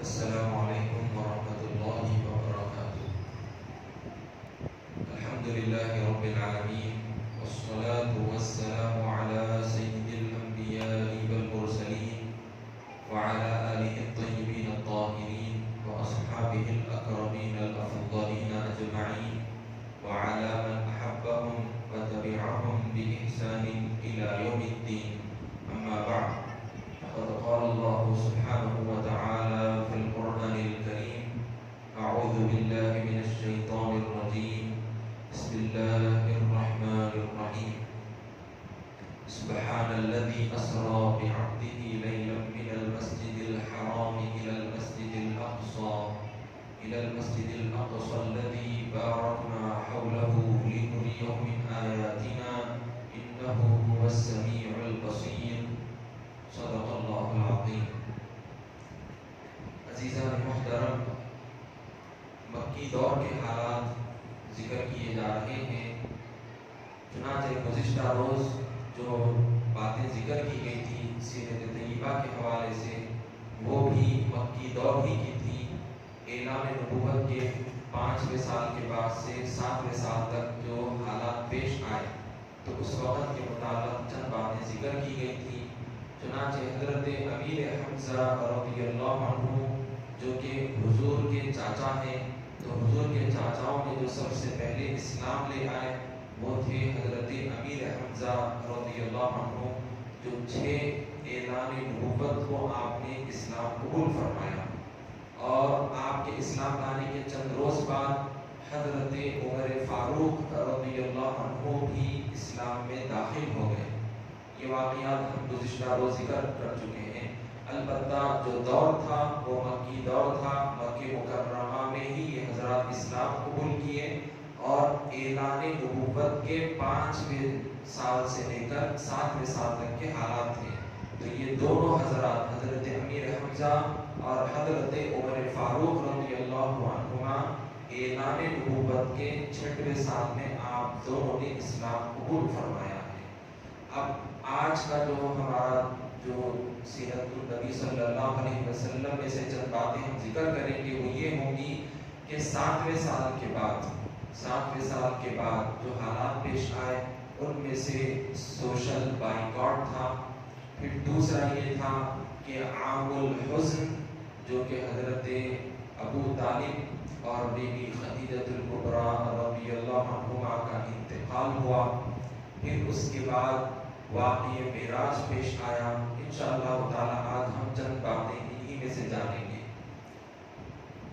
السلام علیکم ورحمۃ اللہ وبرکاتہ۔ الحمد للہ رب العالمین والصلاة والسلام علی سید الانبیاء والمرسلین وعلى آلہ الطیبین الطاہرین واصحابہ الاکرمین الافضلین اجمعین وعلى من احبهم وتبعهم بإحسان إلى يوم الدین، اما بعد فقد قال الله سبحانه وتعالى في القرآن الكريم: أعوذ بالله من الشيطان الرجيم، بسم الله الرحمن الرحيم، سبحان الذي أسرى بعبده ليلا من المسجد الحرام إلى المسجد الأقصى الذي باركنا حوله لنريه من آياتنا إنه هو السميع البصير، صدق اللہ العظیم۔ عزیزان محترم، مکی دور کے حالات ذکر کیے جا رہے ہیں۔ چنانچہ گزشتہ روز جو باتیں ذکر کی گئی تھی سیرت طیبہ کے حوالے سے، وہ بھی مکی دور ہی کی تھی۔ اعلان نبوت کے 5ویں سال کے بعد سے 7ویں سال تک جو حالات پیش آئے تو اس وقت کے متعلق چند باتیں ذکر کی گئی تھی۔ چنانچہ حضرت امیر حمزہ رضی اللہ عنہ جو کہ حضور کے چاچا ہیں، تو حضور کے چاچاؤں میں جو سب سے پہلے اسلام لے آئے وہ تھے حضرت امیر حمزہ رضی اللہ عنہ، جو 6 اعلان نبوت کو آپ نے اسلام قبول فرمایا، اور آپ کے اسلام لانے کے چند روز بعد حضرت عمر فاروق رضی اللہ عنہ بھی اسلام میں داخل ہو گئے۔ یہ واقعات ہم گزشتہ روز ذکر کر چکے ہیں۔ البتہ جو دور تھا وہ مکی دور تھا۔ مکہ مکرمہ میں ہی یہ حضرات اسلام قبول کیے، اور اعلان نبوت کے 5ویں سال سے لے کر 7ویں سال تک کے حالات تھے۔ تو یہ دونوں حضرات، حضرت امیر حمزہ اور حضرت عمر فاروق رضی اللہ عنہما، اعلان نبوت کے 6ویں سال میں آپ دونوں نے اسلام قبول فرمایا ہے۔ اب آج کا جو ہمارا جو سیرت النبی صلی اللہ علیہ وسلم میں سے چند باتیں ہم ذکر کریں گے وہ یہ ہوں گی کہ 7ویں سال کے بعد جو حالات پیش آئے ان میں سے سوشل بائیکاٹ تھا، پھر دوسرا یہ تھا کہ عام الحزن جو کہ حضرت ابو طالب اور بی بی خدیجہ الکبریٰ رضی اللہ عنہما کا انتقال ہوا، پھر اس کے بعد واقعہ معراج پیش آیا۔ انشاءاللہ تعالی آج ہم چند باتیں انہی میں سے جانیں گے۔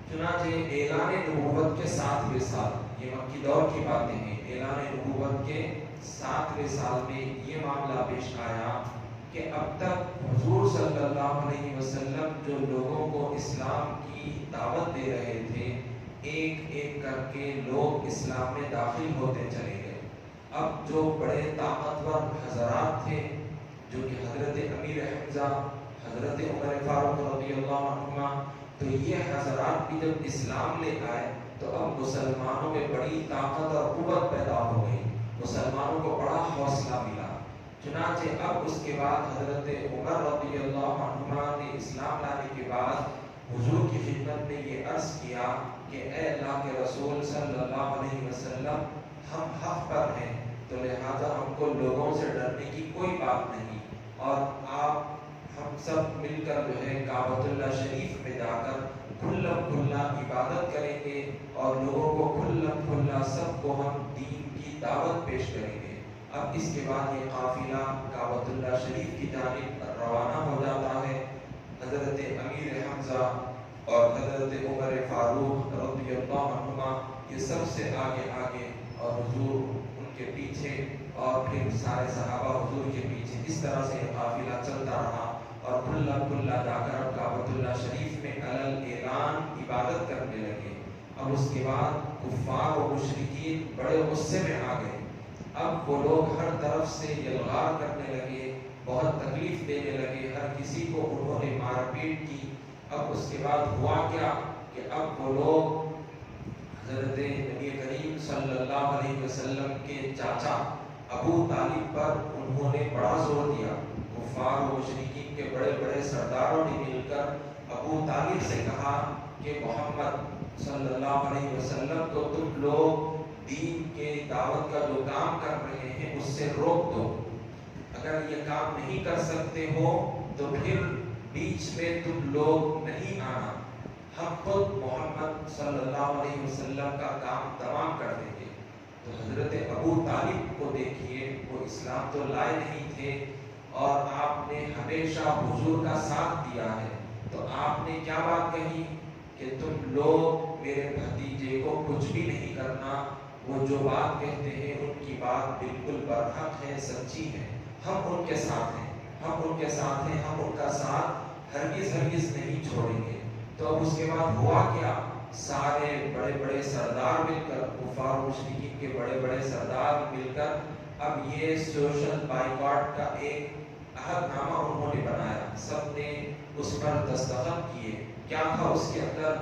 چنانچہ اعلان نبوت کے 7ویں سال، یہ مکی دور کی باتیں ہیں، اعلان نبوت کے 7ویں سال میں یہ معاملہ پیش آیا کہ اب تک حضور صلی اللہ علیہ وسلم جو لوگوں کو اسلام کی دعوت دے رہے تھے، ایک ایک کر کے لوگ اسلام میں داخل ہوتے چلے گئے۔ اب جو بڑے طاقتور حضرات تھے جو کہ حضرت امیر حمزہ، حضرت عمر فاروق رضی اللہ عنہما، تو یہ حضرات بھی جب اسلام لے آئے تو اب مسلمانوں میں بڑی طاقت اور قوت پیدا ہو گئی، مسلمانوں کو بڑا حوصلہ ملا۔ چنانچہ اب اس کے بعد حضرت عمر رضی اللہ عنہما نے اسلام لانے کے بعد حضور کی خدمت میں یہ عرض کیا کہ اے اللہ کے رسول صلی اللہ علیہ وسلم، ہم حق پر ہیں، تو لہذا ہم کو لوگوں سے ڈرنے کی کوئی بات نہیں، اور آپ ہم سب مل کر جو ہے کعبۃ اللہ شریف میں جا کر کھلا کھلا عبادت کریں گے، اور لوگوں کو کھلا کھلا سب کو ہم دین کی دعوت پیش کریں گے۔ اب اس کے بعد یہ قافلہ کعبۃ اللہ شریف کی جانب روانہ ہو جاتا ہے۔ حضرت امیر حمزہ اور حضرت عمر فاروق رضی اللہ عنہما یہ سب سے آگے آگے، اور حضور ان کے پیچھے، اور پھر سارے صحابہ حضور کے پیچھے۔ اس طرح سے قافلہ چلتا رہا، اور کھلا کھلا جا کر کعبۃ اللہ شریف میں علی اعلان عبادت کرنے لگے۔ اب اس کے بعد کفار و مشرکین بڑے غصے میں آ گئے۔ اب وہ لوگ ہر طرف سے یلغار کرنے لگے، بہت تکلیف دینے لگے، ہر کسی کو انہوں نے مار پیٹ کی۔ اب اس کے بعد ہوا کیا کہ اب وہ لوگ حضرت نبی کریم صلی اللہ علیہ وسلم کے چاچا ابو طالب پر انہوں نے بڑا زور دیا۔ کفار و مشرکین کے بڑے بڑے سرداروں نے مل کر ابو طالب سے کہا کہ محمد صلی اللہ علیہ وسلم کو تم لوگ دین کے دعوت کا جو کام کر رہے ہیں اس سے روک دو، اگر یہ کام نہیں کر سکتے ہو تو پھر بیچ میں تم لوگ نہیں آنا، ہم خود محمد صلی اللہ علیہ وسلم کا کام تمام کر دیں گے۔ تو حضرت ابو طالب کو دیکھیے، وہ اسلام تو لائے نہیں تھے اور آپ نے ہمیشہ حضور کا ساتھ دیا ہے، تو آپ نے کیا بات کہی کہ تم لوگ میرے بھتیجے کو کچھ بھی نہیں کرنا، وہ جو بات کہتے ہیں ان کی بات بالکل برحق ہے، سچی ہے، ہم ان کے ساتھ ہیں، ہم ان کے ساتھ ہیں، ہم ان کا ساتھ ہرگز نہیں چھوڑیں گے۔ تو اب اس کے بعد ہوا کیا، سارے بڑے بڑے سردار مل کر، کفار مشرکین کے بڑے بڑے سردار مل کر اب یہ سوشل بائیکاٹ کا ایک عہد نامہ انہوں نے بنایا، سب نے اس پر دستخط کیے۔ کیا تھا اس کے اندر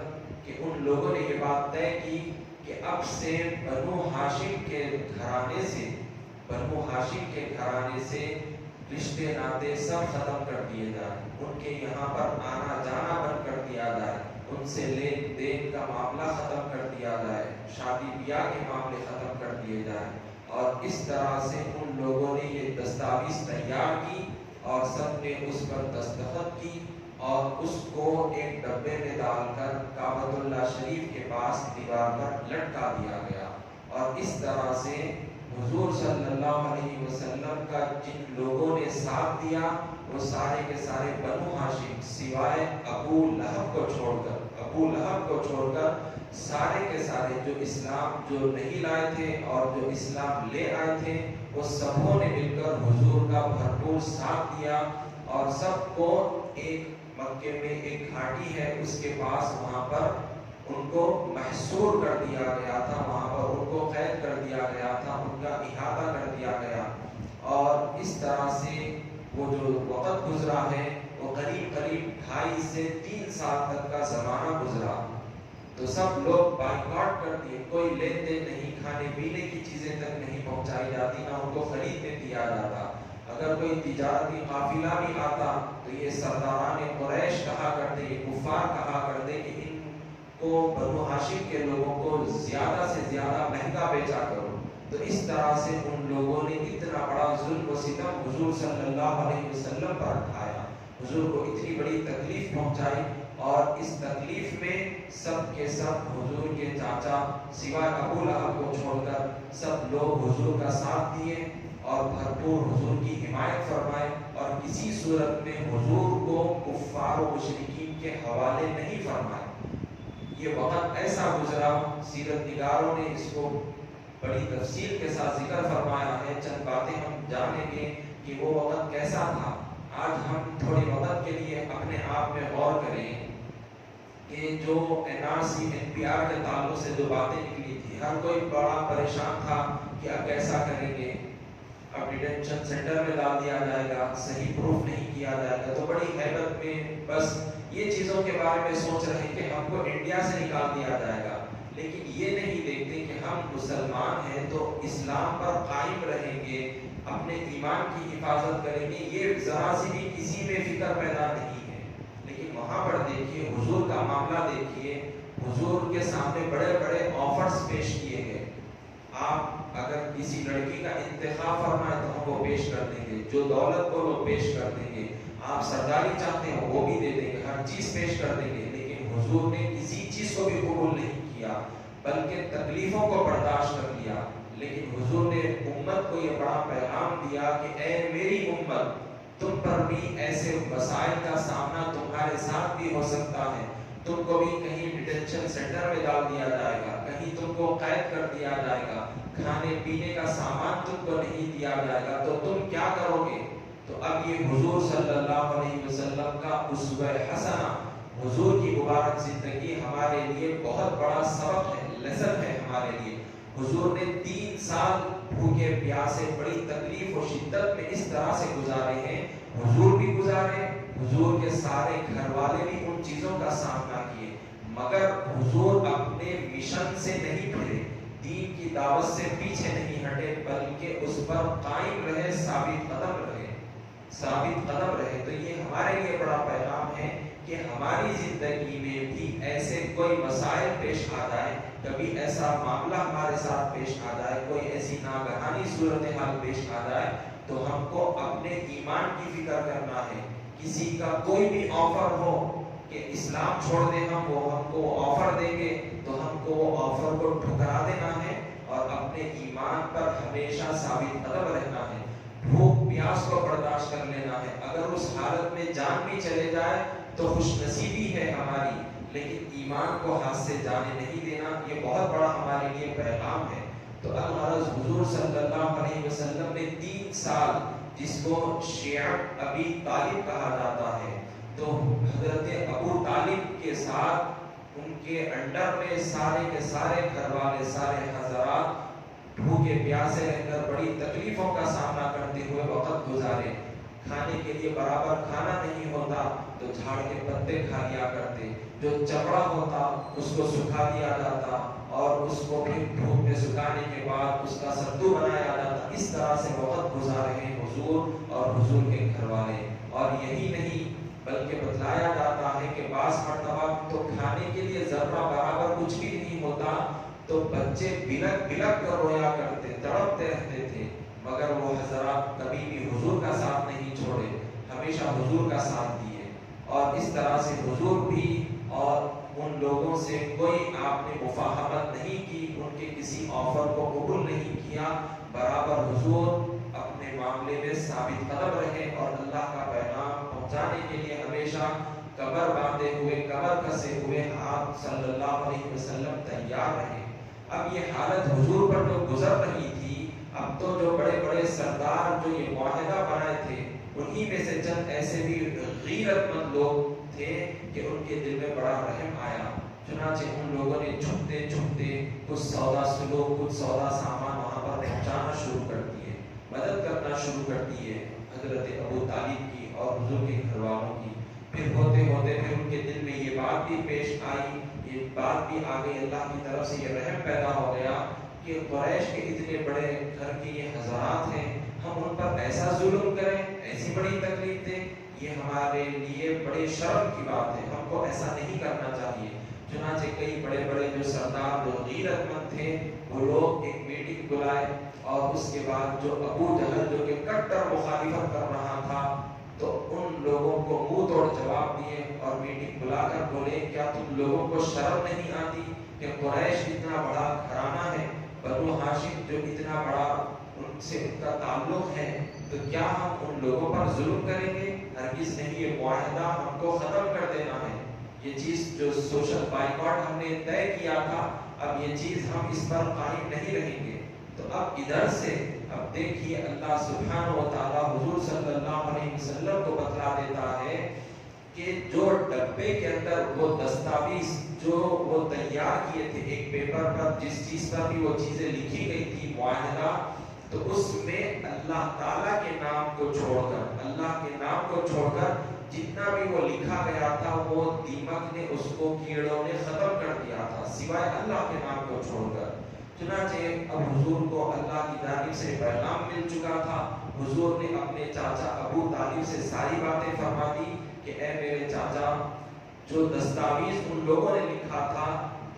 کہ ان لوگوں نے یہ بات طے کی کہ اب سے بنو ہاشم کے گھرانے سے رشتے ناطے سب ختم کر دیے جائیں، ان کے یہاں پر آنا جانا بند کر دیا جائے، ان سے لین دین کا معاملہ ختم کر دیا جائے، شادی بیاہ کے معاملے ختم کر دیے جائیں۔ اور اس طرح سے ان لوگوں نے یہ دستاویز تیار کی اور سب نے اس پر دستخط کی اور اس کو ایک ڈبے میں ڈال کر کعبۃ اللہ شریف کے پاس دیوار پر لٹکا دیا گیا۔ اور اس طرح سے حضور صلی اللہ علیہ وسلم کا جن لوگوں نے ساتھ دیا وہ سارے کے سارے بنو ہاشم سوائے ابو لہب کو چھوڑ کر سارے کے سارے جو اسلام جو نہیں لائے تھے اور جو اسلام لے آئے تھے، وہ سبوں نے مل کر حضور کا بھرپور ساتھ دیا اور سب کو ایک مکے میں ایک گھاٹی ہے اس کے پاس، وہاں پر ان کو محصور کر دیا گیا تھا، وہاں پر ان کو قید کر دیا گیا تھا، ان کا احاطہ کر دیا گیا۔ اور اس طرح سے وہ جو وقت گزرا ہے وہ قریب 2.5 سے 3 سال تک کا زمانہ گزرا۔ تو سب لوگ بائیکاٹ کر دیے، کوئی لین دین نہیں، کھانے پینے کی چیزیں تک نہیں پہنچائی جاتی، نہ ان کو خریدنے دیا جاتا۔ اگر کوئی تجارتی قافلہ بھی آتا تو یہ سرداران قریش کہا کرتے، یہ کفار کہا کرتے کہ ان کو بنو ہاشم کے لوگوں کو زیادہ سے زیادہ مہنگا بیچا کرو۔ تو اس طرح سے ان لوگوں نے اتنا بڑا ظلم و ستم حضور صلی اللہ علیہ وسلم پر اٹھایا، حضور کو اتنی بڑی تکلیف پہنچائی، اور اس تکلیف میں سب کے سب حضور کے چاچا سوائے ابو لہب کو چھوڑ کر سب لوگ حضور کا ساتھ دیے اور بھرپور حضور کی حمایت فرمائے، اور کسی صورت میں حضور کو کفار و مشرکین کے حوالے نہیں فرمائے۔ یہ وقت ایسا گزرا، سیرت نگاروں نے اس کو بڑی تفصیل کے ساتھ ذکر فرمایا ہے، چند باتیں ہم جانیں گے کہ وہ وقت کیسا تھا۔ آج ہم تھوڑے وقت کے لیے اپنے آپ میں غور کریں کہ جو NRC NPR کے تعلق سے جو باتیں نکلی تھی، ہر کوئی بڑا پریشان تھا کہ اب کیسا کریں گے، اب ڈیٹینشن سینٹر میں ڈال دیا جائے گا، صحیح پروف نہیں کیا جائے گا، تو بڑی حیرت میں بس یہ چیزوں کے بارے میں سوچ رہے ہیں کہ ہم کو انڈیا سے نکال دیا جائے گا، لیکن یہ نہیں دیکھتے کہ ہم مسلمان ہیں تو اسلام پر قائم رہیں گے، اپنے ایمان کی حفاظت کریں گے، یہ ذرا سی بھی کسی میں فکر پیدا نہیں ہے۔ لیکن وہاں پر دیکھیے حضور کا معاملہ، دیکھیے حضور کے سامنے بڑے بڑے آفرز پیش کیے گئے، آپ اگر کسی لڑکی کا انتخاب فرمائے تو ہم وہ پیش کر دیں گے، جو دولت کو وہ پیش کر دیں گے، آپ سرداری چاہتے ہیں وہ بھی دے دیں گے، ہر چیز پیش کر دیں گے۔ لیکن حضور نے کسی چیز کو بھی قبول نہیں کیا، بلکہ تکلیفوں کو برداشت کر لیا۔ لیکن حضور نے امت کو یہ بڑا پیغام دیا کہ اے میری امت، تم پر بھی ایسے مسائل کا سامنا تمہارے ساتھ بھی ہو سکتا ہے، تم کو بھی کہیں ڈیٹینشن سینٹر میں ڈال دیا جائے گا، کہیں تم کو قید کر دیا جائے گا، کھانے پینے کا سامان تم کو نہیں دیا جائے گا، تو تم کیا کرو گے؟ تو اب یہ حضور صلی اللہ علیہ وسلم کا اسوہ حسنہ، حضور کی مبارک زندگی ہمارے لیے بہت بڑا سبق ہے، لیسن ہے ہمارے لیے۔ حضور نے 3 سال بھوکے پیاسے بڑی تکلیف و شدت میں اس طرح سے گزارے ہیں، حضور بھی گزارے، حضور کے سارے گھر والے بھی ان چیزوں کا سامنا کیے، مگر حضور اپنے مشن سے نہیں پھرے، دین کی دعوت سے پیچھے نہیں ہٹے، بلکہ اس پر قائم رہے، ثابت قدم رہے۔ تو یہ ہمارے لیے بڑا پیغام ہے کہ ہماری زندگی میں بھی ایسے کوئی مسائل پیش آ جائے، کبھی ایسا معاملہ ہمارے ساتھ پیش آ جائے، کوئی ایسی ناگہانی صورتحال پیش آ جائے، تو ہم کو اپنے ایمان کی فکر کرنا ہے۔ کسی کا کوئی بھی آفر ہو کہ اسلام چھوڑ دیں، ہم کو آفر دیں گے، تو ہم کو وہ آفر کو ٹھکرا دینا ہے اور اپنے ایمان پر ہمیشہ ثابت قدم رہنا ہے۔ بھوک پیاس کو برداشت کر لینا ہے، اگر اس حالت میں جان بھی چلے جائے تو خوش نصیبی ہے ہماری، لیکن ایمان کو ہاتھ سے جانے نہیں دینا۔ یہ بہت بڑا ہمارے لیے پیغام ہے۔ تو الغرض حضور صلی اللہ علیہ وسلم نے 3 سال، جس کو شیعہ ابی طالب کہا جاتا ہے، تو حضرت ابو طالب کے ساتھ ان کے انڈر میں سارے کے سارے گھر والے، سارے حضرات بھوکے پیاسے رہ کر بڑی تکلیفوں کا سامنا کرتے ہوئے وقت گزارے۔ کھانے کے لیے برابر کھانا نہیں ہوتا تو جھاڑ کے پتے کھا لیا کرتے، جو چمڑا ہوتا اس کو سکھا دیا جاتا اور اس کو پھر دھوپ میں سکھانے کے بعد اس کا ستو بنایا جاتا۔ اس طرح سے وقت گزارے ہیں حضور اور حضور کے گھر والے۔ اور یہی نہیں بلکہ بتلایا جاتا ہے کہ بعض مرتبہ تو کھانے کے لیے ذرہ برابر کچھ بھی نہیں ہوتا تو بچے بلک بلک کر رویا کرتے، تڑپتے رہتے تھے، مگر وہ حضرات کبھی بھی حضور کا ساتھ نہیں چھوڑے، ہمیشہ حضور کا ساتھ دیے۔ اور اس طرح سے حضور بھی اور ان لوگوں سے کوئی آپ نے مفاہمت نہیں کی، ان کے کسی آفر کو قبول نہیں کیا، برابر حضور اپنے معاملے میں ثابت قدم رہے اور اللہ کا پیغام پہنچانے کے لیے ہمیشہ کمر باندھے ہوئے، کمر کسے ہوئے آپ صلی اللہ علیہ وسلم تیار رہے۔ اب یہ حالت حضور پر جو گزر رہی تھی، اب تو جو بڑے بڑے سردار جو یہ معاہدہ بنائے تھے، انہی میں سے چند ایسے بھی غیرت مند لوگ تھے کہ ان کے دل میں بڑا رحم آیا۔ چنانچہ ان لوگوں نے چھپتے چھپتے کچھ سودا سلوک، کچھ سودا سامان وہاں پر پہنچانا شروع کر دیے، مدد کرنا شروع کر دیے حضرت ابو طالب کی اور حضور کے گھر والوں کی۔ پھر ہوتے ہوتے پھر ان کے دل میں یہ بات بھی پیش آئی، یہ بات بھی آ گئی، اللہ کی طرف سے یہ رحم پیدا ہو گیا کہ قریش کے اتنے بڑے گھر کے یہ حضرات ہیں، ہم ان پر ایسا ظلم کریں، ایسی بڑی تکلیف دیں، یہ ہمارے لیے بڑے شرم کی بات ہے، ہم کو ایسا نہیں کرنا چاہیے۔ چنانچہ کئی بڑے بڑے جو سردار جو غیرت مند تھے، وہ لوگ ایک میٹنگ بلائے اور اس کے بعد جو ابو جہل جو کہ کٹر مخالفت کر رہا تھا، تو ان لوگوں کو منہ توڑ جواب دیے اور میٹنگ بلا کر بولے، کیا تم لوگوں کو شرم نہیں آتی کہ قریش اتنا بڑا گھرانہ ہے، بنو ہاشم جو اتنا بڑا ان سے ان کا تعلق ہے، تو کیا ہم ان لوگوں پر ظلم کریں گے؟ ہرگز نہیں، یہ معاہدہ ہم کو ختم کر دینا ہے۔ یہ چیز جو سوشل بائیکاٹ ہم نے طے کیا تھا، اب یہ چیز ہم اس پر قائم نہیں رہیں گے۔ تو اب ادھر سے اب دیکھیے اللہ سبحانہ و تعالیٰ حضور صلی اللہ علیہ وسلم کو بتلا دیتا ہے کہ جو ڈبے کے اندر وہ دستاویز جو وہ تیار کیے تھے ایک پیپر پر، جس چیز پر بھی وہ چیزیں لکھی گئی تھی معاہدہ، تو اس میں اللہ تعالیٰ کے نام کو چھوڑ کر، اللہ کے نام کو چھوڑ کر جتنا بھی وہ لکھا گیا تھا وہ دیمک نے، اس کو کیڑوں نے ختم کر دیا تھا، سوائے اللہ کے نام کو چھوڑ کر۔ چنانچہ اب حضور کو اللہ کی جانب سے پیغام مل چکا تھا، حضور نے اپنے چاچا ابو طالب سے ساری باتیں فرما دی کہ اے میرے چاچا، جو دستاویز ان لوگوں نے لکھا تھا،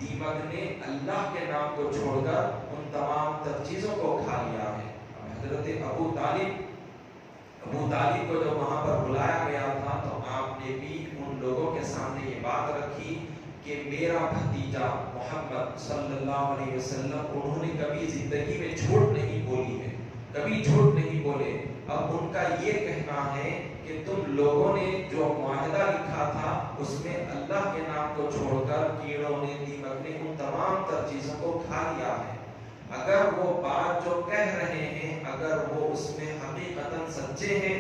دیمک نے اللہ کے نام کو چھوڑ کر ان تمام تر چیزوں کو کھا لیا ہے۔ حضرت ابو طالب کو جب وہاں پر بلایا گیا تھا تو آپ نے بھی ان لوگوں کے سامنے یہ بات رکھی کہ میرا بھتیجا محمد صلی اللہ علیہ وسلم، انہوں نے کبھی زندگی میں جھوٹ نہیں بولی ہے، کبھی جھوٹ نہیں بولے۔ اب ان کا یہ کہنا ہے کہ تم لوگوں نے جو معاہدہ لکھا تھا اس میں اللہ کے نام کو چھوڑ کر کیڑوں نے، دیمک نے ان تمام تر چیزوں کو کھا لیا ہے۔ اگر وہ بات جو کہہ رہے ہیں اگر وہ اس میں حقیقتاً سچے ہیں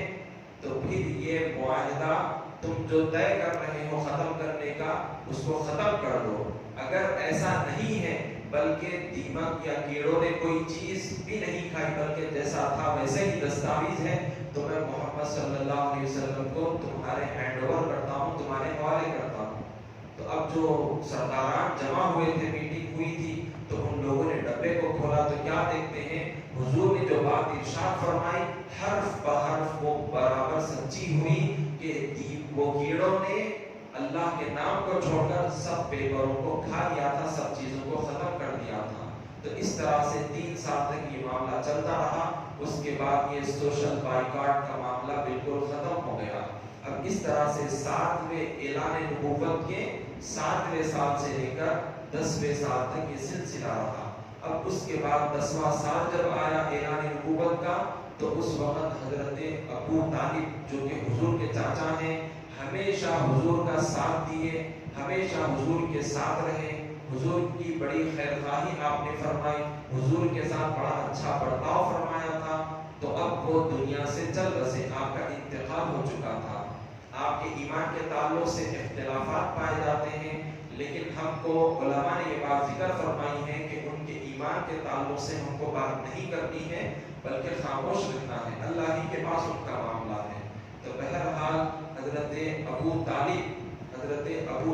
تو پھر یہ معاہدہ تم جو طے کر رہے ہو ختم کرنے کا، اس کو ختم کر دو۔ اگر ایسا نہیں ہے بلکہ دیمک یا کیڑوں نے کوئی چیز بھی نہیں کھائی بلکہ جیسا تھا ویسے ہی دستاویز ہے، تو میں محمد صلی اللہ علیہ وسلم کو تمہارے ہینڈ اوور کرتا ہوں، تمہارے حوالے کرتا ہوں۔ تو اب جو سرداران جمع ہوئے تھے، میٹنگ ہوئی تھی، تو ان لوگوں نے ڈبے کو کھولا تو کیا دیکھتے ہیں، حضور نے جو بات ارشاد فرمائی حرف بحرف وہ برابر سچی ہوئی کہ وہ کیڑوں نے اللہ کے نام کو چھوڑ کر سب پیپروں کو کھا لیا تھا، سب چیزوں کو ختم کر دیا تھا۔ تو اس طرح سے 3 سال تک یہ معاملہ چلتا رہا۔ اس کے بعد یہ سوشل بائیکاٹ کا معاملہ بالکل ختم ہو گیا۔ اب اس طرح سے 7ویں اعلان نبوت کے 7ویں سال سے لے کر 10ویں سال تک یہ سلسلہ رہا۔ اب اس کے بعد 10واں سال جب آیا اعلان نبوت کا، تو اس وقت حضرت ابو طالب جو کہ حضور کے چاچا ہیں، ہمیشہ حضور کا ساتھ دیے، ہمیشہ حضور کے ساتھ رہے، حضور کی بڑی خیرخواہی آپ نے فرمائی، حضور کے ساتھ بڑا اچھا برتاؤ فرمایا تھا۔ تو اب وہ دنیا سے چل بسے، آپ کا انتقال ہو چکا تھا۔ آپ کے ایمان کے تعلق سے اختلافات پائے جاتے ہیں، لیکن ہم کو علماء نے یہ بات ذکر فرمائی ہے کہ ان کے ایمان کے تعلق سے ہم کو بات نہیں کرنی ہے، بلکہ خاموش رہنا ہے، اللہ ہی کے پاس ان کا معاملہ ہے۔ تو بہرحال حضرت ابو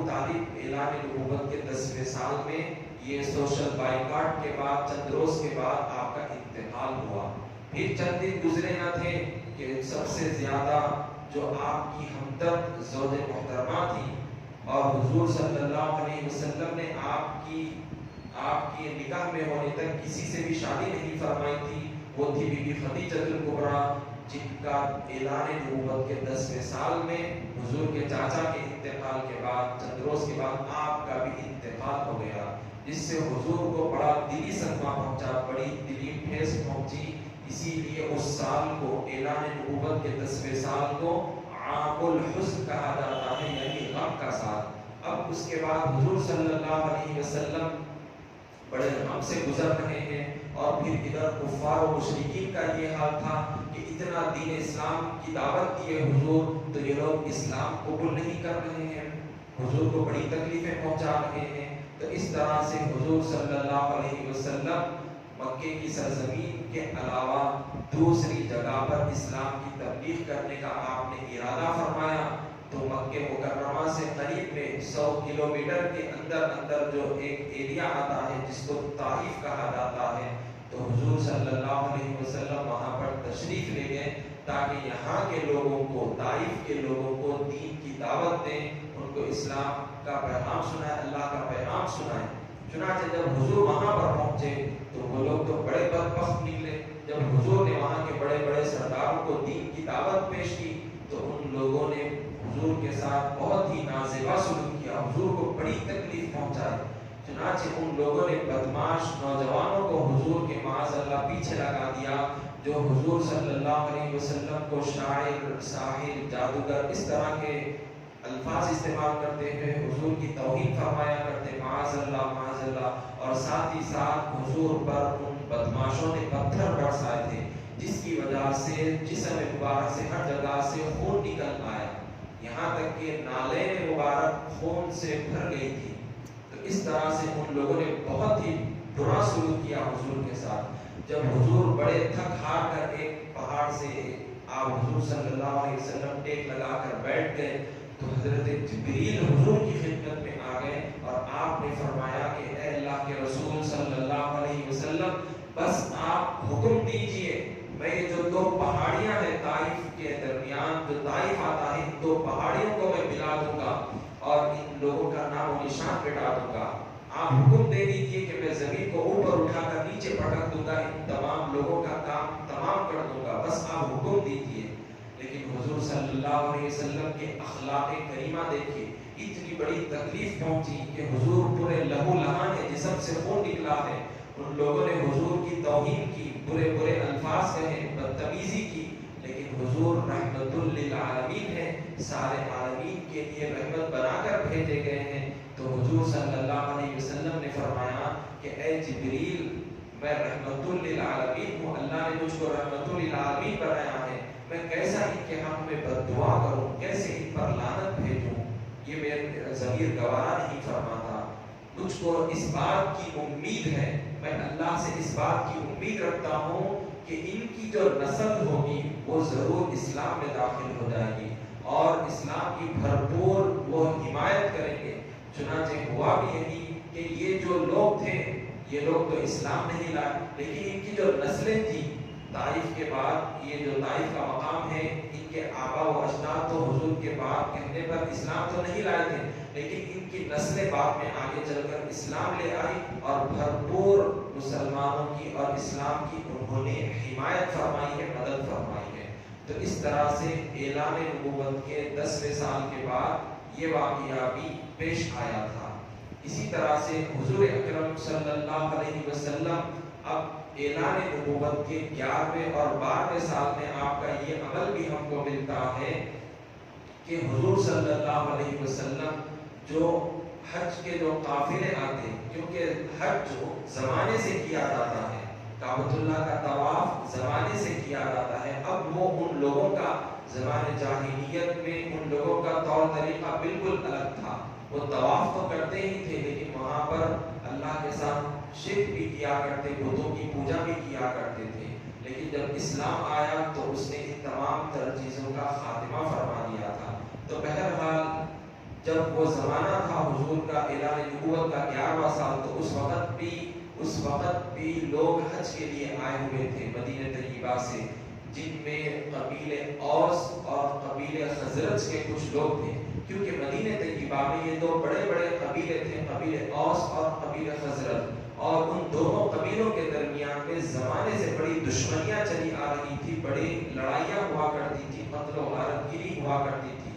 طالب اعلان نبوت کے 10ویں سال میں یہ سوشل بائیکاٹ کے بعد چند روز کے بعد آپ کا انتقال ہوا۔ پھر چند دن گزرے نہ تھے کہ سب سے زیادہ جو آپ کی ہمدرد زوج محترمہ تھی اور حضور صلی اللہ علیہ وسلم نے آپ کی نکاح میں ہونے تک کسی سے بھی شادی نہیں فرمائی تھی، وہ تھی بی بی خدیجہ الکبریٰ، جن کا اعلان نبوت کے 10ویں سال میں حضور کے چاچا کے انتقال کے بعد چند روز کے بعد آپ کا بھی انتقال ہو گیا، جس سے حضور کو بڑا دلی صدمہ پہنچا، بڑی دلی ٹھیس پہنچی۔ اسی لیے اس سال کو اعلان نبوت کے 10ویں سال کو عام الحزن کہا جاتا ہے، یعنی غم کا سال۔ اب اس کے بعد حضور صلی اللہ علیہ وسلم بڑے غم سے گزر رہے ہیں، اور پھر ادھر کفار و مشرکین کا یہ حال تھا کہ اتنا دین اسلام کی دعوت دیے حضور، تو یہ لوگ اسلام قبول نہیں کر رہے ہیں، حضور کو بڑی تکلیفیں پہنچا رہے ہیں۔ تو اس طرح سے حضور صلی اللہ علیہ وسلم مکے کی سرزمین کے علاوہ دوسری جگہ پر اسلام کی تبلیغ کرنے کا آپ نے ارادہ فرمایا۔ تو مکہ مکرمہ سے قریب میں 100 کلومیٹر کے اندر جو ایک ایریا آتا ہے جس کو طائف کہا جاتا ہے، تو حضور صلی اللہ علیہ وسلم وہاں پر تشریف لے گئے تاکہ یہاں کے لوگوں کو، طائف کے لوگوں کو دین کی دعوت دیں، ان کو اسلام کا پیغام سنائیں، اللہ کا پیغام سنائیں۔ چنانچہ جب حضور وہاں پر پہنچے تو وہ لوگ تو بڑے بدبخت نکلے۔ جب حضور نے وہاں کے بڑے بڑے سرداروں کو دین کی دعوت پیش کی تو ان لوگوں نے حضور کے ساتھ بہت ہی نازیبا سلوک کیا، حضور کو بڑی تکلیف پہنچائی۔ چنانچہ ان لوگوں نے بدماش نوجوانوں کو حضور کے معاذ اللہ پیچھے لگا دیا، جو حضور صلی اللہ علیہ وسلم کو شاعر، ساحر، جادوگر اس طرح کے الفاظ استعمال کرتے ہوئے حضور کی توہین فرمایا کرتے، معاذ اللہ، اور ساتھ ہی ساتھ حضور پر ان بدماشوں نے پتھر برسائے تھے، جس کی وجہ سے جسم مبارک سے ہر جگہ سے خون نکل آیا، یہاں تک کہ نالین مبارک خون سے بھر گئی تھی۔ تو اس طرح سے ان لوگوں نے بہت ہی برا سلوک کیا حضور کے ساتھ۔ جب حضور بڑے تھک ہار کر ایک پہاڑ سے آپ حضور صلی اللہ علیہ وسلم ٹیک لگا کر بیٹھ گئے تو حضرت جبریل حضور کی خدمت میں آ گئے اور آپ نے فرمایا کہ اے اللہ کے رسول صلی اللہ علیہ وسلم، بس آپ حکم دیجئے، میں یہ جو 2 پہاڑیاں ہیں طائف کے درمیان، جو طائف آتا ہے، ان 2 پہاڑیوں کو میں ملا دوں گا اور ان لوگوں کا نام و نشان مٹا دوں گا۔ آپ حکم دے دیجئے کہ میں زمین کو اوپر اٹھا کر نیچے پٹک دوں گا، ان تمام لوگوں کا کام تمام کر دوں گا، بس آپ حکم دیجئے۔ لیکن حضور صلی اللہ علیہ وسلم کے اخلاق کریمہ دیکھیے، اتنی بڑی تکلیف پہنچی کہ حضور پورے لہو لہان ہے، جسم سے خون نکلا ہے، ان لوگوں نے حضور کی توہین کی، برے برے الفاظ کہے، بدتمیزی کی، لیکن حضور رحمت للعالمین ہے، سارے عالمین کے لیے رحمت بنا کر بھیجے گئے ہیں۔ تو حضور صلی اللہ علیہ وسلم نے فرمایا کہ اے جبریل، میں رحمت للعالمین ہوں، اللہ نے مجھ کو رحمت للعالمین بنایا ہے، میں کیسا ان کے حق میں بددعا کروں، کیسے ان پر لعنت بھیجوں، یہ میرا ضمیر گوارا نہیں فرماتا۔ مجھ کو اس بات کی امید ہے، میں اللہ سے اس بات کی امید رکھتا ہوں کہ ان کی جو نسل ہوگی وہ ضرور اسلام میں داخل ہو جائے گی اور اسلام کی بھرپور وہ حمایت کریں گے۔ چنانچہ ہوا بھی یہی کہ یہ جو لوگ تھے، یہ لوگ تو اسلام نہیں لائے، لیکن ان کی جو نسلیں تھیں طائف کے بعد یہ جو طائف کا مقام ہے، ان کے آبا و اجداد تو حضور کے بعد کہنے پر اسلام تو نہیں لائے تھے، لیکن ان کی نسلیں بعد میں آگے چل کر اسلام لے آئی اور بھرپور مسلمانوں کی اور اسلام کی انہوں نے حمایت فرمائی ہے، مدد فرمائی ہے۔ تو اس طرح سے اعلان نبوت کے 10ویں سال کے بعد یہ واقعہ بھی پیش آیا تھا۔ اسی طرح سے حضور اکرم صلی اللہ علیہ وسلم اب اعلان نبوت کے 11ویں اور 12ویں سال میں آپ کا یہ عمل بھی ہم کو ملتا ہے کہ حضور صلی اللہ علیہ وسلم جو حج کے جو قافلے آتے، کیونکہ حج جو زمانے سے کیا جاتا ہے، کعبۃ اللہ کا طواف زمانے سے کیا جاتا ہے، اب وہ ان لوگوں کا زمانے جاہلیت میں ان لوگوں کا طور طریقہ بالکل الگ تھا۔ وہ طواف تو کرتے ہی تھے، لیکن وہاں پر اللہ کے ساتھ شرک بھی کیا کرتے، بتوں کی پوجا بھی کیا کرتے تھے۔ لیکن جب اسلام آیا تو اس نے ان تمام تر چیزوں کا خاتمہ فرما دیا تھا۔ تو بہرحال جب وہ زمانہ تھا حضور کا اعلان نبوت کا 11واں سال، تو اس وقت بھی لوگ حج کے لیے آئے ہوئے تھے مدینہ طیبہ سے، جن میں قبیلے اوس اور قبیلے خزرج کے کچھ لوگ تھے، کیونکہ مدینہ طیبہ میں یہ دو بڑے بڑے قبیلے تھے، قبیلے اوس اور قبیلے خزرج، اور ان دونوں قبیلوں کے درمیان میں زمانے سے بڑی دشمنیاں چلی آ رہی تھی، بڑی لڑائیاں ہوا کرتی تھی، قتل و غارت گیری ہوا کرتی تھی۔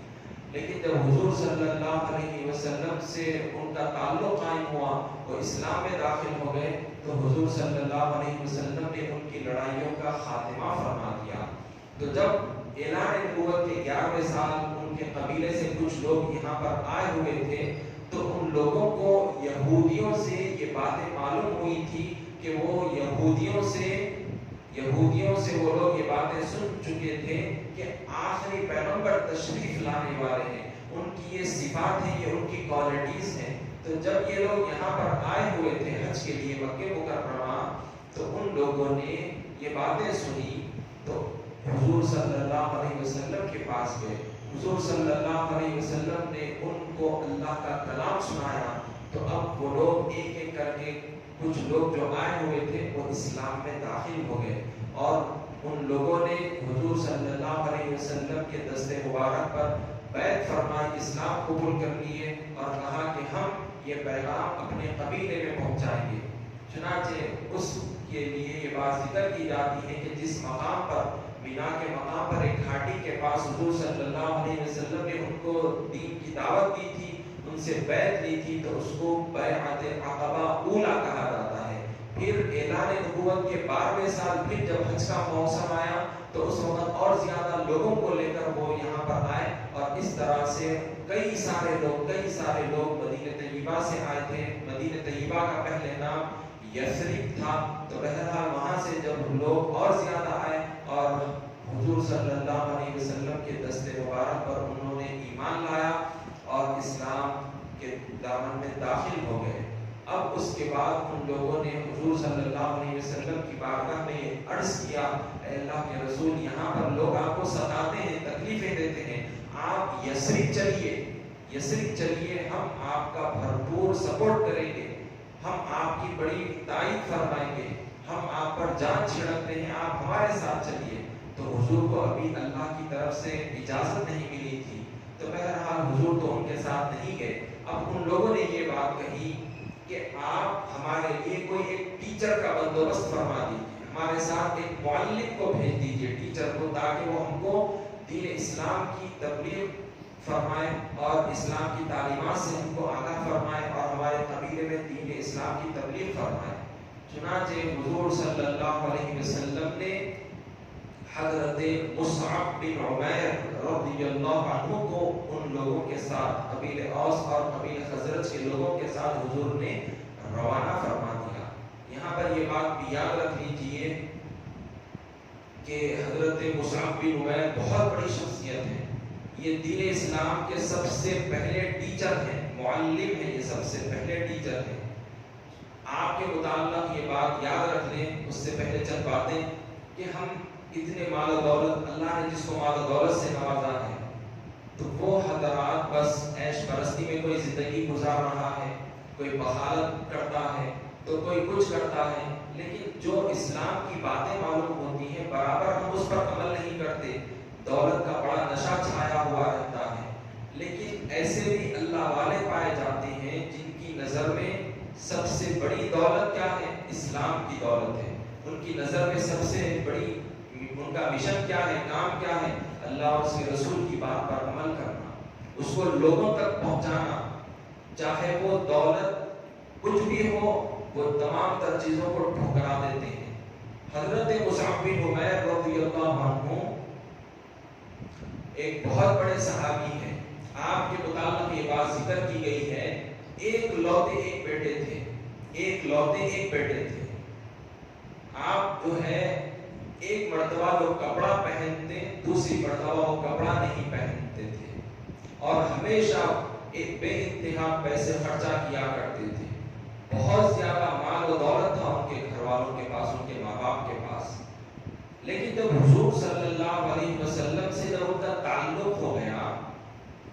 لیکن جب حضور صلی اللہ علیہ وسلم سے ان کا تعلق قائم ہوا، وہ اسلام میں داخل ہو گئے، تو حضور صلی اللہ علیہ وسلم نے ان کی لڑائیوں کا خاتمہ فرما دیا۔ تو جب اعلان نبوت کے 11ویں سال ان کے قبیلے سے کچھ لوگ یہاں پر آئے ہوئے تھے، تو ان لوگوں کو یہودیوں سے یہ باتیں معلوم ہوئی تھی کہ وہ یہودیوں سے وہ لوگ یہ باتیں سن چکے تھے کہ آخری پیغمبر تشریف لانے والے ہیں، ان کی یہ صفات ہیں، یہ ان کی کوالٹیز ہیں۔ تو جب یہ لوگ یہاں پر آئے ہوئے تھے حج کے لیے مکہ مکرمہ، تو ان لوگوں نے یہ باتیں سنی تو حضور صلی اللہ علیہ وسلم کے پاس گئے۔ حضور صلی اللہ علیہ وسلم نے ان کو اللہ کا کلام سنایا، تو اب وہ لوگ ایک ایک کر کے کچھ لوگ جو آئے ہوئے تھے وہ اسلام میں داخل ہو گئے، اور ان لوگوں نے حضور صلی اللہ علیہ وسلم کے دست مبارک پر بیعت فرمائی، اسلام قبول کر لیے اور کہا کہ ہم یہ پیغام اپنے قبیلے میں پہنچائیں گے۔ چنانچہ اس کے لیے یہ بات ذکر کی جاتی ہے کہ جس مقام پر مینا کے مقام پر ایک گھاٹی کے پاس حضور صلی اللہ علیہ وسلم نے ان کو دین کی دعوت دی تھی، ان سے بیعت لی تھی، تو اس کو بیعت عقبہ اولیٰ کہا جاتا ہے۔ پھر اعلان نبوت کے 12ویں سال پھر جب حج کا موسم آیا تو اس وقت اور زیادہ لوگوں کو لے کر وہ یہاں پر آئے، اور اس طرح سے کئی سارے لوگ مدینہ طیبہ سے آئے تھے۔ مدینہ طیبہ کا پہلے نام یثرب تھا۔ تو بہرحال وہاں سے جب لوگ اور زیادہ آئے اور حضور صلی اللہ علیہ وسلم کے دست مبارک پر انہوں نے ایمان لایا اور اسلام کے دامن میں داخل ہو گئے۔ اب اس کے بعد ان لوگوں نے حضور صلی اللہ علیہ وسلم کی بارگاہ میں عرض کیا، اے اللہ کے رسول، یہاں پر لوگ آپ کو ستاتے ہیں، تکلیفیں دیتے ہیں، آپ یثرب چلیے، ہم آپ کا بھرپور سپورٹ کریں گے، ہم آپ کی بڑی تائید فرمائیں گے، ہم آپ پر جان چھڑکتے ہیں، آپ ہمارے ساتھ چلیے۔ تو حضور کو ابھی اللہ کی طرف سے اجازت نہیں ملی تھی، تو بہرحال حضور تو ان کے ساتھ نہیں گئے۔ اب ان لوگوں نے یہ بات کہی کہ آپ ہمارے لیے کوئی ایک ٹیچر کا بندوبست فرما دیجیے، ہمارے ساتھ ایک معلم کو بھیج دیجیے، ٹیچر کو، تاکہ وہ ہم کو دین اسلام کی تبلیغ فرمائے اور اسلام کی تعلیمات سے ہم کو آگاہ فرمائے اور ہمارے قبیلے میں دین اسلام کی تبلیغ فرمائے۔ چنانچہ حضور صلی اللہ علیہ وسلم نے حضرت مصعب بن عمیر رضی اللہ عنہ کو ان لوگوں کے ساتھ، قبیلے اوس اور قبیلے خزرج کے لوگوں کے ساتھ حضور نے روانہ فرما دیا۔ یہاں پر یہ بات بھی یاد رکھ لیجئے کہ حضرت مصعب بن عمیر بہت بڑی شخصیت ہے، یہ دین اسلام کے سب سے پہلے ٹیچر ہیں، معلم ہیں، یہ سب سے پہلے ٹیچر ہیں۔ آپ کے متعلق یہ بات یاد رکھ لیں، اس سے پہلے چند باتیں کہ ہم اتنے مال و دولت، اللہ نے جس کو مال و دولت سے نوازا ہے، تو وہ حضرات بس عیش پرستی میں کوئی زندگی گزار رہا ہے، کوئی بخالت کرتا ہے، تو کوئی کچھ کرتا ہے، لیکن جو اسلام کی باتیں معلوم ہوتی ہیں برابر ہم اس پر عمل نہیں کرتے۔ دولت کا بڑا نشہ چھایا ہوا رہتا ہے، لیکن ایسے بھی اللہ والے پائے جاتے ہیں جن کی نظر میں سب سے بڑی دولت کیا ہے؟ اسلام کی دولت ہے۔ ان کی نظر میں سب سے بڑی ان کا مشن کیا ہے، کام کیا ہے؟ اللہ اور اس کے رسول کی بات پر عمل کرنا، اس کو لوگوں تک پہنچانا، چاہے وہ دولت کچھ بھی ہو، وہ تمام تر چیزوں کو ٹھکرا دیتے ہیں۔ حضرت مصعب بن عمیر رضی اللہ عنہ ایک بہت بڑے صحابی ہیں۔ آپ کے متعلق یہ بات ذکر کی گئی ہے، ایک لوتے ایک بیٹے تھے، ایک لوتے ایک بیٹے تھے۔ آپ جو ہے ایک مرتبہ وہ کپڑا پہنتے، دوسری مرتبہ وہ کپڑا نہیں پہنتے تھے، اور ہمیشہ ایک بے انتہا پیسے خرچہ کیا کرتے تھے۔ بہت زیادہ مال و دولت تھا ان کے گھر والوں کے پاس، ان کے ماں باپ کے پاس، لیکن جب حضور صلی اللہ علیہ وسلم سے جب ان کا تعلق ہو گیا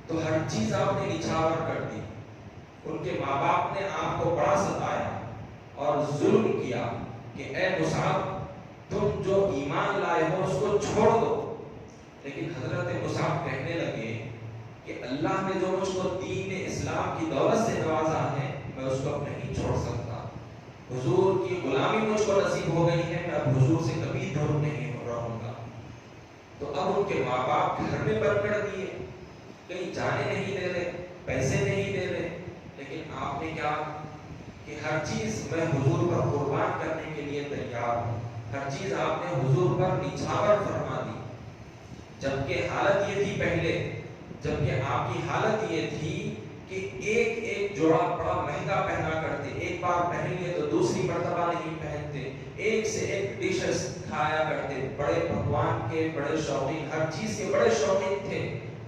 تو ہر چیز آپ نے نچھاور کر دی۔ ان کے ماں باپ نے آپ کو بڑا ستایا اور ظلم کیا کہ اے مصعب تم جو ایمان لائے ہو اس کو چھوڑ دو، لیکن حضرت مصعب کہنے لگے کہ اللہ نے جو مجھ کو دین اسلام کی دولت سے نوازا ہے میں اس کو اب نہیں چھوڑ سکتا۔ حضور کی غلامی مجھ کو نصیب ہو گئی ہے، میں اب حضور سے کبھی دور نہیں رہوں گا۔ تو اب ان کے ماں باپ گھر میں بند کر دیے، کہیں جانے نہیں دے رہے، پیسے نہیں دے رہے، لیکن آپ نے کیا کہ ہر چیز میں حضور پر قربان کرنے کے لیے تیار ہوں، ہر چیز آپ نے حضور پر نچھاور فرما دی۔ جبکہ حالت یہ تھی پہلے، جبکہ آپ کی حالت یہ تھی کہ ایک ایک جوڑا بڑا مہنگا پہنا کرتے، ایک بار پہن لیے تو دوسری مرتبہ نہیں پہنتے، ایک سے ایک ڈشز کھایا کرتے، بڑے پکوان کے بڑے شوقین، ہر چیز کے بڑے شوقین تھے،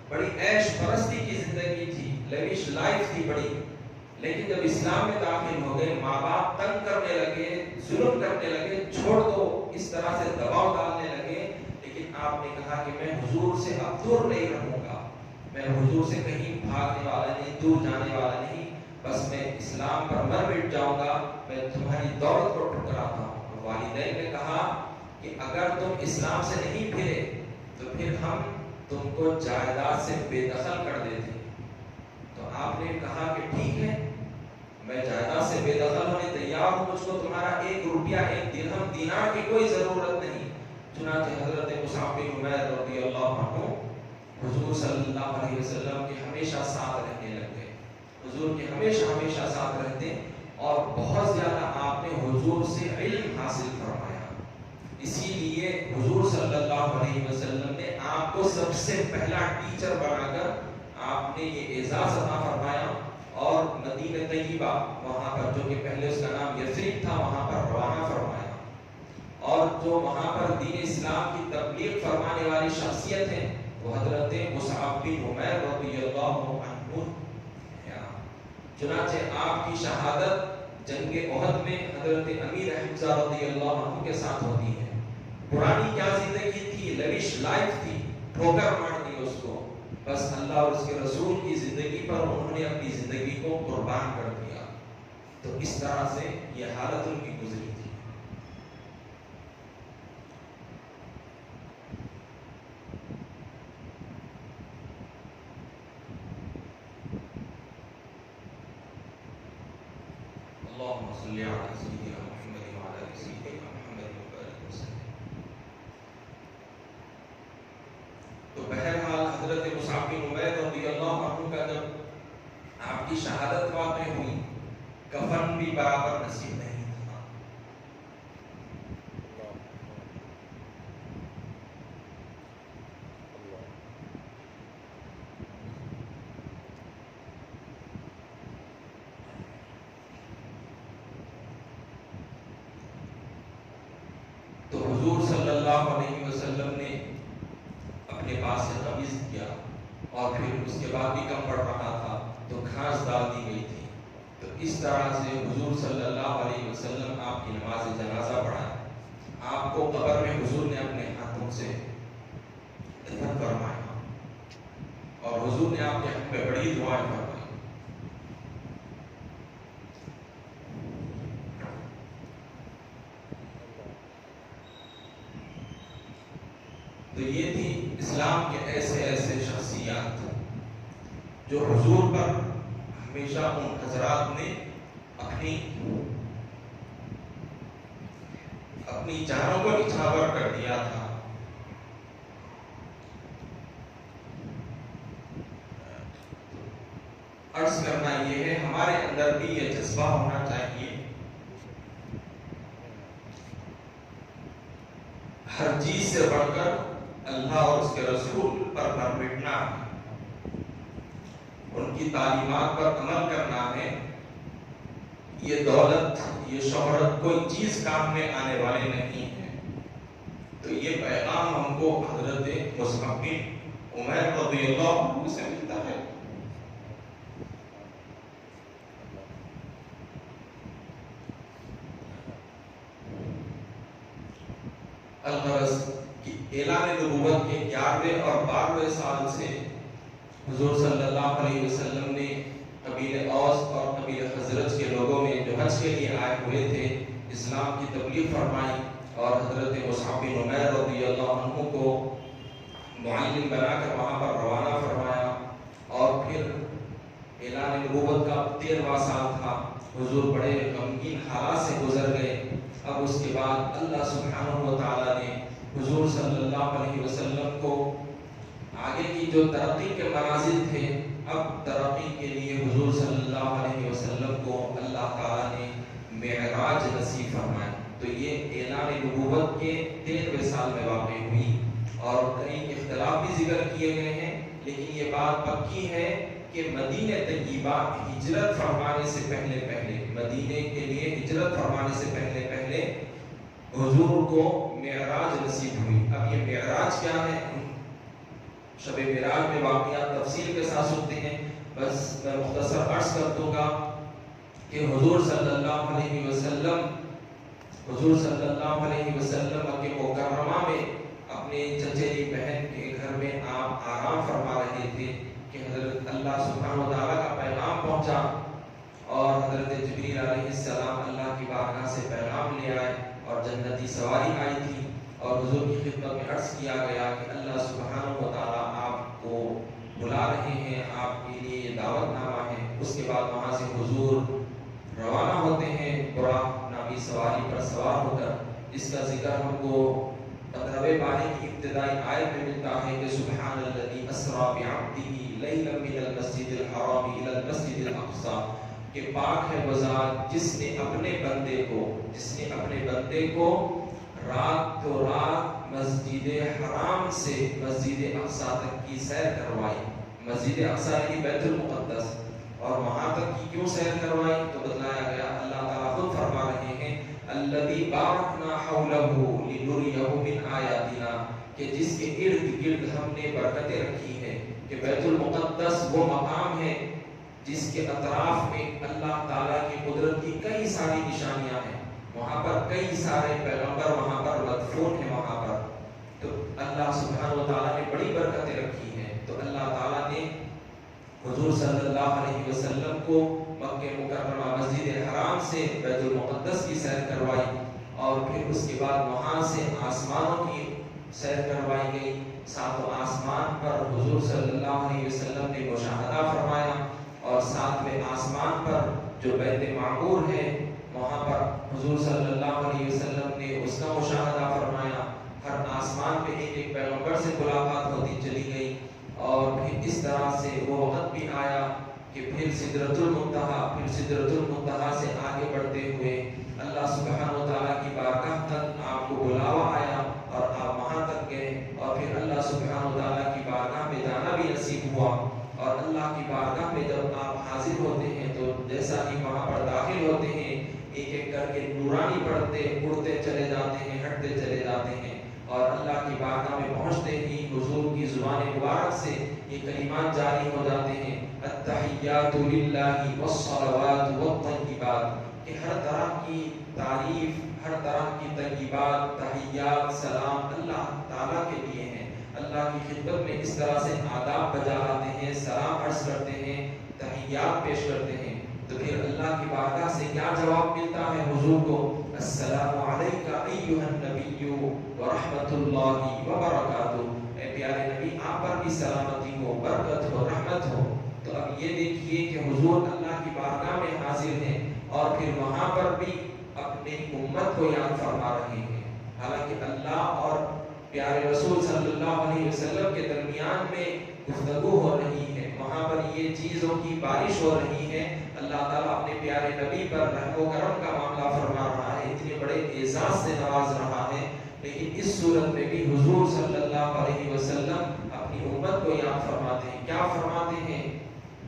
بڑی عیش پرستی کی زندگی تھی، لیوش لائف تھی بڑی۔ لیکن جب اسلام میں داخل ہو گئے، ماں باپ تنگ کرنے لگے، ظلم کرنے لگے، چھوڑ دو، اس طرح سے دباؤ ڈالنے لگے، لیکن آپ نے کہا کہ میں حضور سے اب دور نہیں رہوں گا، میں حضور سے کہیں بھاگنے والا نہیں، دور جانے والا نہیں، بس میں اسلام پر مر مٹ جاؤں گا، میں تمہاری دولت کو ٹھکراتا ہوں۔ اور والدین نے کہا کہ اگر تم اسلام سے نہیں پھرے تو پھر ہم تم کو جائیداد سے بے دخل کر دیتے۔ تو آپ نے کہا کہ ٹھیک ہے، میں جائیداد سے بے دخل ہونے تیار ہوں، مجھ کو تمہارا ایک روپیہ، ایک درہم، دینار کی کوئی ضرورت نہیں۔ چنانچہ حضرت مصعب بن عمیر رضی اللہ عنہ حضور صلی اللہ علیہ وسلم کے ہمیشہ ساتھ رہنے لگ گئے، حضور کے ہمیشہ ساتھ رہتے، اور بہت زیادہ آپ نے حضور سے علم حاصل فرمایا۔ اسی لیے حضور صلی اللہ علیہ وسلم نے آپ کو سب سے پہلا ٹیچر بنا کر آپ نے یہ اعزاز عطا فرمایا، اور مدینہ طیبہ وہاں پر جو کہ پہلے اس کا نام یثرب تھا وہاں پر روانہ فرمایا، اور جو وہاں پر دین اسلام کی تبلیغ فرمانے والی شخصیت ہے وہ حضرت مصعب بن عمیر رضی اللہ عنہ۔ چنانچہ آپ کی شہادت جنگ احد میں حضرت امیر حمزہ رضی اللہ عنہ کے ساتھ ہوتی ہے۔ پرانی کیا زندگی تھی، لیوش لائف تھی، ٹھوکر مار دی اس کو، بس اللہ اور اس کے رسول کی زندگی پر انہوں نے اپنی زندگی کو قربان کر دیا۔ تو اس طرح سے یہ حالت ان کی گزری تھی۔ اللهم صل على سيدنا محمد وعلى ال سيدنا محمد وبارك وسلم۔ تو بہرحال حضرت مصعب بن عمیر رضی اللہ عنہ کا جب آپ کی شہادت واقع ہوئی، کفن بھی برابر نصیب نہیں تھا۔ تو حضور صلی اللہ علیہ وسلم نے اپنے پاس سے قمیض کیا، اور پھر اس کے بعد بھی کم پڑ رہا تھا تو گھاس ڈال دی گئی تھی۔ تو اس طرح سے حضور صلی اللہ علیہ وسلم آپ کی نماز جنازہ پڑھائے، آپ کو قبر میں حضور نے اپنے ہاتھوں سے دفن فرمایا، اور حضور نے آپ کے حق میں بڑی دعائیں فرمائی۔ تو یہ تھی اسلام کے ایسے ایسے شخصیات جو حضور پر ہمیشہ ان حضرات نے اپنی جانوں کو نچھاور کر دیا تھا۔ عرض کرنا یہ ہے ہمارے اندر بھی یہ جذبہ ہونا چاہیے، ہر چیز سے بڑھ کر اللہ اور اس کے رسول پر مٹنا ہے، ان کی تعلیمات پر عمل کرنا ہے۔ یہ دولت، یہ شہرت کوئی چیز کام میں آنے والے نہیں ہے۔ تو یہ پیغام ہم کو حضرت مصعب بن عمیر رضی اللہ عنہ سے ملتا ہے۔ الغرض کہ اعلان نبوت کے 11ویں اور 12ویں سال سے حضور صلی اللہ علیہ وسلم نے قبیل اوس اور قبیل خزرج کے لوگوں میں جو حج کے لیے آئے ہوئے تھے اسلام کی تبلیغ فرمائی، اور حضرت مصعب بن عمیر رضی اللہ عنہ کو معلم بنا کر وہاں پر روانہ فرمایا۔ اور پھر اعلان نبوت کا 13واں سال تھا، حضور بڑے غمگین حالات سے گزر گئے۔ اب اس کے بعد اللہ سبحانہ و تعالیٰ نے حضور صلی اللہ علیہ وسلم کو آگے کی جو ترقی کے منازل تھے، اب ترقی کے لیے حضور صلی اللہ علیہ وسلم کو اللہ تعالیٰ نے معراج نصیب فرمایا۔ تو یہ اعلان نبوت کے 13ویں سال میں واقع ہوئی، اور کئی اختلاف بھی ذکر کیے گئے ہیں، لیکن یہ بات پکی ہے کہ مدینہ طیبہ ہجرت فرمانے سے پہلے مدینے کے لیے ہجرت فرمانے سے پہلے حضور کو معراج نصیب ہوئی۔ اب یہ معراج کیا ہے؟ شب معراج میں واقعات تفصیل کے ساتھ سنتے ہیں، بس میں مختصر عرض کر دوں گا کہ حضور صلی اللہ علیہ وسلم مکہ مکرمہ میں اپنے چچیری بہن کے گھر میں آپ آرام فرما رہے تھے کہ حضرت اللہ سبحانہ و تعالیٰ کا پیغام پہنچا، اور حضرت جبریل علیہ السلام اللہ کی بارگاہ سے پیغام لے آئے، اور جنتی سواری آئی تھی، اور حضور کی خدمت میں عرض کیا گیا کہ اللہ سبحانہ و تعالیٰ آپ کو بلا رہے ہیں، آپ کے لیے یہ دعوت نامہ ہے۔ اس کے بعد وہاں سے حضور روانہ ہوتے ہیں براق نامی سواری پر سوار ہو کر۔ اس کا ذکر ہم کو 15ویں پارے کی ابتدائی آیت میں ملتا ہے کہ سبحان الذی اسریٰ بعبدہ لیلا من المسجد الحرام الی المسجد الاقصی، کہ پاک ہے وہ ذات جس نے اپنے بندے کو رات تو رات مسجد حرام سے مسجد اقصی تک کی سیر کروائی۔ مسجد اقصی یعنی بیت المقدس، اور وہاں تک کی کیوں سیر کروائی تو بتلایا گیا، اللہ تعالیٰ خود فرما رہے ہیں الذی بارکنا حولہ لنریہ من آیاتنا، کہ جس کے ارد گرد ہم نے برکتیں رکھی ہیں، کہ بیت المقدس وہ مقام ہے جس کے اطراف میں اللہ تعالیٰ کی قدرت کی کئی ساری نشانیاں ہیں، وہاں پر کئی سارے پیغمبر وہاں پر مدفون ہیں وہاں پر، تو اللہ سبحانہ و تعالیٰ نے بڑی برکتیں رکھی ہیں۔ تو اللہ تعالیٰ نے حضور صلی اللہ علیہ وسلم کو مکہ مکرمہ مسجد حرام سے بیت المقدس کی سیر کروائی، اور پھر اس کے بعد وہاں سے آسمانوں کی سیر کروائی گئی۔ ساتوں آسمان پر حضور صلی اللہ علیہ وسلم نے مشاہدہ فرمایا، اور 7ویں آسمان پر جو بیت معمور ہے وہاں پر حضور صلی اللہ علیہ وسلم نے اس کا مشاہدہ فرمایا۔ ہر آسمان پہ ایک پیغمبر سے ملاقات ہوتی چلی گئی، اور پھر اس طرح سے وہ وقت بھی آیا کہ پھر سدرۃ المنتہا سے آگے بڑھتے ہوئے اللہ سبحانہ و تعالیٰ کی بارگاہ تک آپ کو بلاوا آیا، اور آپ وہاں تک گئے، اور پھر اللہ سبحانہ و تعالیٰ کی بارگاہ میں جانا بھی نصیب ہوا۔ اور اللہ کی بارگاہ میں جب آپ حاضر ہوتے ہیں تو جیسا ہی وہاں پر داخل ہوتے ہیں، ایک ایک کر کے نورانی پڑھتے اڑتے چلے جاتے ہیں، ہٹتے چلے جاتے ہیں، اور اللہ کی بارگاہ میں پہنچتے ہی حضور کی زبان مبارک سے یہ کلمات جاری ہو جاتے ہیں، التحیات للہ والصلوات والطیبات، کہ ہر طرح کی تعریف، ہر طرح کی طیبات، تحیات، سلام اللہ تعالیٰ کے لیے ہیں۔ اللہ کی خدمت میں اس طرح سے آداب بجا لاتے ہیں، سلام عرض کرتے ہیں، تحیات پیش کرتے ہیں، تو پھر اللہ کی بارگاہ سے کیا جواب ملتا ہے حضور کو؟ السلام علیکہ ایھا النبی ورحمۃ اللہ وبرکاتہ، اے پیارے نبی آپ پر بھی سلامتی ہو، برکت ہو، رحمت ہو۔ تو اب یہ دیکھیے کہ حضور اللہ کی بارگاہ میں حاضر ہیں اور پھر وہاں پر بھی اپنی امت کو یاد فرما رہے ہیں، حالانکہ اللہ اور پیارے رسول صلی اللہ علیہ وسلم کے درمیان میں گفتگو ہو رہی ہے، وہاں پر یہ چیزوں کی بارش ہو رہی ہے، اللہ تعالیٰ اپنے پیارے نبی پر رحم و کرم کا معاملہ فرما رہا ہے، اتنے بڑے اعزاز سے نواز رہا ہے، لیکن اس صورت میں بھی حضور صلی اللہ علیہ وسلم اپنی امت کو یاد فرماتے ہیں۔ کیا فرماتے ہیں؟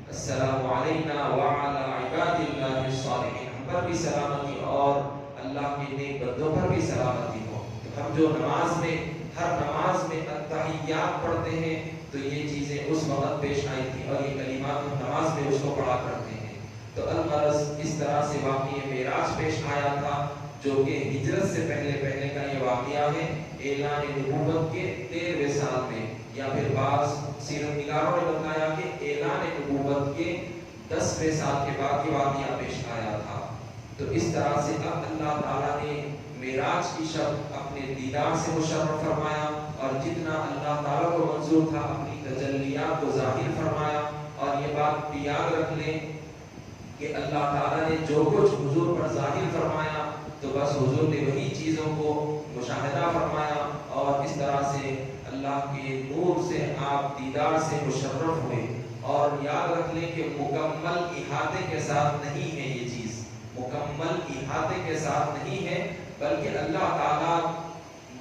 السلام علینا وعلی عباد اللہ الصالحین، ہم پر بھی سلامتی اور اللہ کے نیک بندوں پر بھی سلامتی ہو۔ تو ہم جو نماز میں ہر نماز میں التحیات پڑھتے ہیں تو یہ چیزیں اس وقت پیش آئی تھی اور یہ کلمات نماز میں اس کو پڑھا کرتے ہیں۔ تو الغرض اس طرح سے واقعہ معراج پیش آیا تھا، جو کہ ہجرت سے پہلے کا یہ واقعہ ہے، اعلان نبوت کے 13ویں سال میں، یا پھر بعض سیرت نگاروں نے بتایا کہ اعلان نبوت کے 10ویں سال کے بعد یہ واقعہ پیش آیا تھا۔ تو اس طرح سے اب اللہ تعالیٰ نے معراج کی شب اپنے دیدار سے مشرف فرمایا، اور جتنا اللہ تعالیٰ کو منظور تھا اپنی تجلیات کو ظاہر فرمایا۔ اور یہ بات بھی یاد رکھ لیں کہ اللہ تعالیٰ نے جو کچھ حضور پر ظاہر فرمایا تو بس حضور نے وہی چیزوں کو مشاہدہ فرمایا، اور اس طرح سے اللہ کے نور سے آپ دیدار سے مشرف ہوئے۔ اور یاد رکھ لیں کہ مکمل احاطے کے ساتھ نہیں ہے یہ چیز، مکمل احاطے کے ساتھ نہیں ہے، بلکہ اللہ تعالیٰ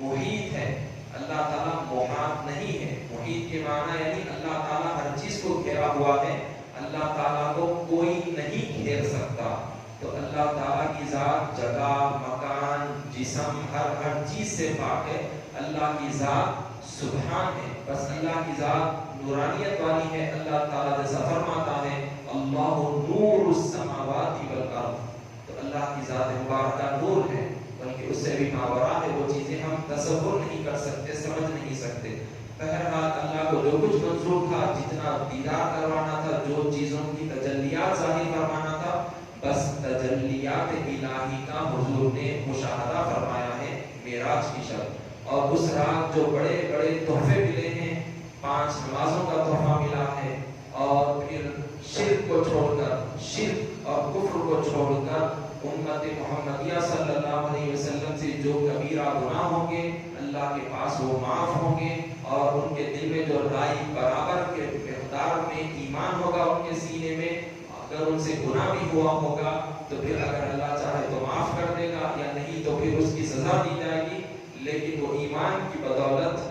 محیط ہے، اللہ تعالیٰ محاط نہیں ہے۔ محیط کے معنی یعنی اللہ تعالیٰ ہر چیز کو گھیرا ہوا ہے، اللہ تعالیٰ کو کوئی نہیں گھیر سکتا۔ تو اللہ تعالیٰ کی ذات جگہ، مکان، جسم، ہر چیز سے پاک ہے۔ اللہ کی ذات سبحان ہے، بس اللہ کی ذات نورانیت والی ہے۔ اللہ تعالیٰ جیسا فرماتا ہے اللہ نور السماوات والارض، تو اللہ کی ذات مبارکہ نور ہے، بلکہ اس سے بھی ماورا ہے، وہ چیزیں ہم تصور نہیں کر سکتے، سمجھ نہیں سکتے۔ بہرحال اللہ کو جو کچھ منظور تھا، جتنا دیدار کروانا تھا، جو چیزوں کی تجلیات ظاہر فرمانا تھا، بس تجلیات الہی کا حضور نے مشاہدہ فرمایا ہے معراج کی شب۔ اور اس رات جو بڑے بڑے تحفے ملے ہیں، 5 نمازوں کا تحفہ ملا ہے، اور پھر شرک کو چھوڑ کر، شرک اور کفر کو چھوڑ کر امت محمدیہ صلی اللہ علیہ وسلم سے جو کبیرہ گناہ ہوں گے اللہ کے پاس وہ معاف ہوں گے، اور ان کے دل میں جو رائی برابر کے مقدار میں ایمان ہوگا ان کے سینے میں، اگر ان سے گناہ بھی ہوا ہوگا تو پھر اگر اللہ چاہے تو معاف کر دے گا، یا نہیں تو پھر اس کی سزا دی جائے گی، لیکن وہ ایمان کی بدولت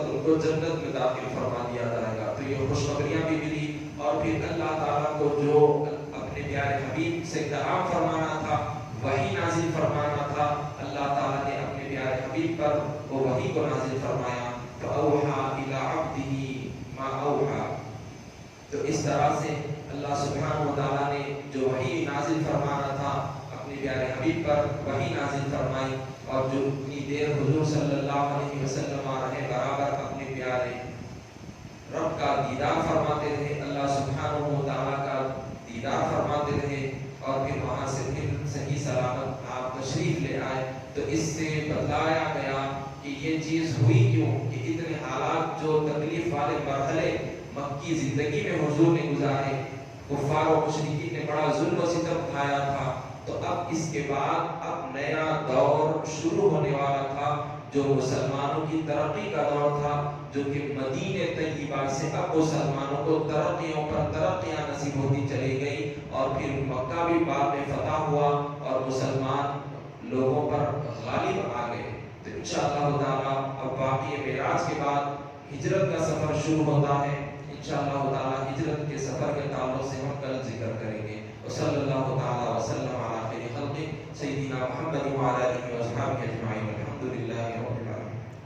ان کو جنت میں داخل فرما دیا جائے گا۔ تو یہ خوشخبریاں بھی ملی، اور پھر اللہ تعالیٰ کو جو اپنے پیارے حبیب سے کلام فرمانا تھا، وحی نازل فرمانا تھا، اللہ تعالیٰ نے اپنے پیارے حبیب پر وہ وحی کو نازل فرمایا۔ فَأَوْحَى إِلَىٰ عَبْدِهِ مَا أَوْحَى، تو اس طرح سے اللہ سبحانہ وتعالیٰ نے جو وحی نازل فرمانا تھا اپنے پیارے حبیب پر وحی نازل فرمائی، اور جو اتنی دیر حضور صلی اللہ علیہ وسلم رہے برابر اپنے پیارے رب کا دیدار فرماتے رہے، اللہ سبحانہ وتعالیٰ کا دیدار فرماتے رہے، اور پھر وہاں سے پھر صحیح سلامت آپ تشریف لے آئے۔ تو اس سے بتلایا گیا کہ یہ چیز ہوئی کیوں، کہ اتنے حالات جو تکلیف والے مرحلے مکی زندگی میں حضور نے گزارے، کفار و مشرکین نے بڑا ظلم و ستم اٹھایا تھا، تو اب اس کے بعد اب نیا دور شروع ہونے والا تھا، جو مسلمانوں کی ترقی کا دور تھا، جو کہ مدینہ طیبہ سے اب مسلمانوں کو ترقیوں پر ترقیاں نصیب ہوتی چلی گئی، اور پھر مکہ بھی بعد میں فتح ہوا اور مسلمان لوگوں پر غالب آ گئے۔ تو انشاءاللہ تعالیٰ اب واقعہ معراج کے بعد ہجرت کا سفر شروع ہوتا ہے، انشاءاللہ تعالیٰ ہجرت کے سفر کے تعلق سے ہم کل ذکر کریں گے۔ وصلی اللہ تعالیٰ وسلم